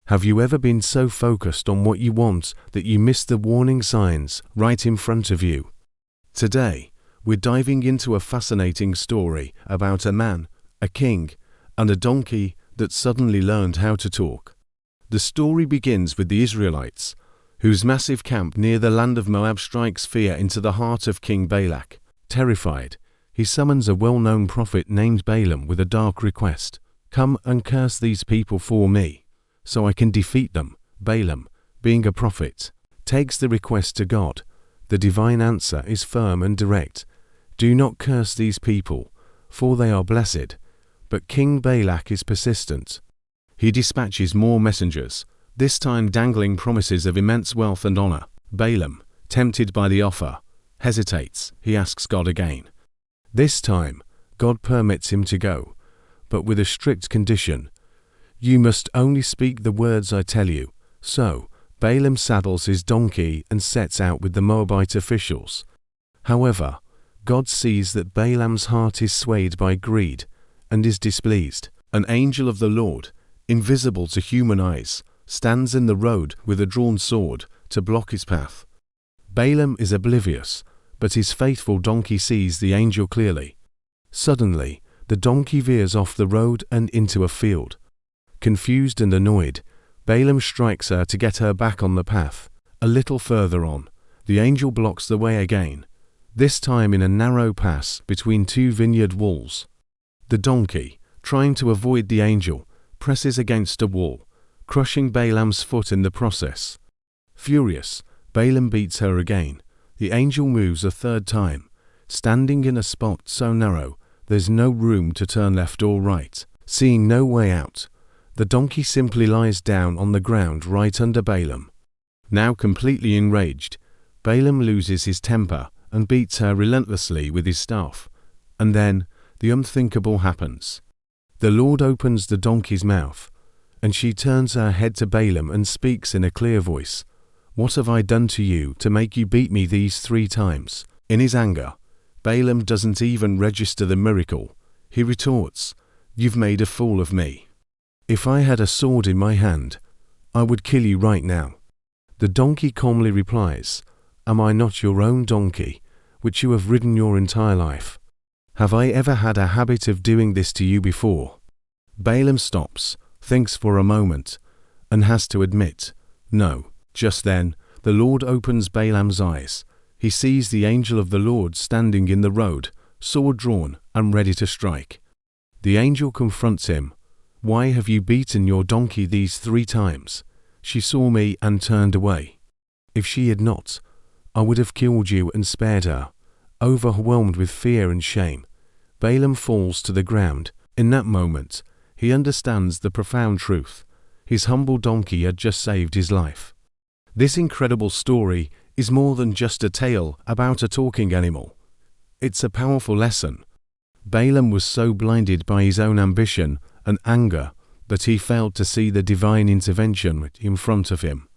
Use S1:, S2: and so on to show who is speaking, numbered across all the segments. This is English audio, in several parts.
S1: Have you ever been so focused on what you want that you miss the warning signs right in front of you? Today, we're diving into a fascinating story about a man, a king, and a donkey that suddenly learned how to talk. The story begins with the Israelites, whose massive camp near the land of Moab strikes fear into the heart of King Balak. Terrified, he summons a well-known prophet named Balaam with a dark request. "Come and curse these people for me, so I can defeat them." Balaam, being a prophet, takes the request to God. The divine answer is firm and direct. "Do not curse these people, for they are blessed." But King Balak is persistent. He dispatches more messengers, this time dangling promises of immense wealth and honor. Balaam, tempted by the offer, hesitates. He asks God again. This time, God permits him to go, but with a strict condition. "You must only speak the words I tell you." So, Balaam saddles his donkey and sets out with the Moabite officials. However, God sees that Balaam's heart is swayed by greed and is displeased. An angel of the Lord, invisible to human eyes, stands in the road with a drawn sword to block his path. Balaam is oblivious, but his faithful donkey sees the angel clearly. Suddenly, the donkey veers off the road and into a field. Confused and annoyed, Balaam strikes her to get her back on the path. A little further on, the angel blocks the way again, this time in a narrow pass between two vineyard walls. The donkey, trying to avoid the angel, presses against a wall, crushing Balaam's foot in the process. Furious, Balaam beats her again. The angel moves a third time, standing in a spot so narrow there's no room to turn left or right. Seeing no way out, the donkey simply lies down on the ground right under Balaam. Now completely enraged, Balaam loses his temper and beats her relentlessly with his staff. And then, the unthinkable happens. The Lord opens the donkey's mouth, and she turns her head to Balaam and speaks in a clear voice. "What have I done to you to make you beat me these 3 times?" In his anger, Balaam doesn't even register the miracle. He retorts, "You've made a fool of me. If I had a sword in my hand, I would kill you right now." The donkey calmly replies, "Am I not your own donkey, which you have ridden your entire life? Have I ever had a habit of doing this to you before?" Balaam stops, thinks for a moment, and has to admit, no. Just then, the Lord opens Balaam's eyes. He sees the angel of the Lord standing in the road, sword drawn and ready to strike. The angel confronts him. "Why have you beaten your donkey these 3 times? She saw me and turned away. If she had not, I would have killed you and spared her." Overwhelmed with fear and shame, Balaam falls to the ground. In that moment, he understands the profound truth. His humble donkey had just saved his life. This incredible story is more than just a tale about a talking animal. It's a powerful lesson. Balaam was so blinded by his own ambition and anger that he failed to see the divine intervention in front of him.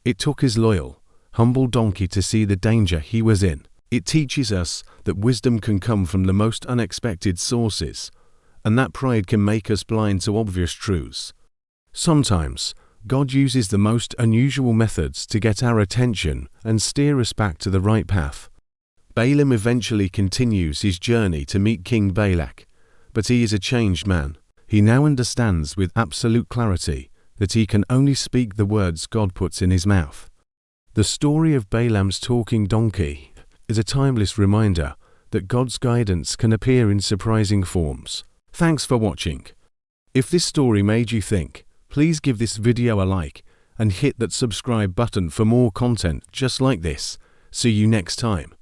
S1: It took his loyal, humble donkey to see the danger he was in. It teaches us that wisdom can come from the most unexpected sources, and that pride can make us blind to obvious truths. Sometimes, God uses the most unusual methods to get our attention and steer us back to the right path. Balaam eventually continues his journey to meet King Balak, but he is a changed man. He now understands with absolute clarity that he can only speak the words God puts in his mouth. The story of Balaam's talking donkey is a timeless reminder that God's guidance can appear in surprising forms. Thanks for watching. If this story made you think, please give this video a like and hit that subscribe button for more content just like this. See you next time.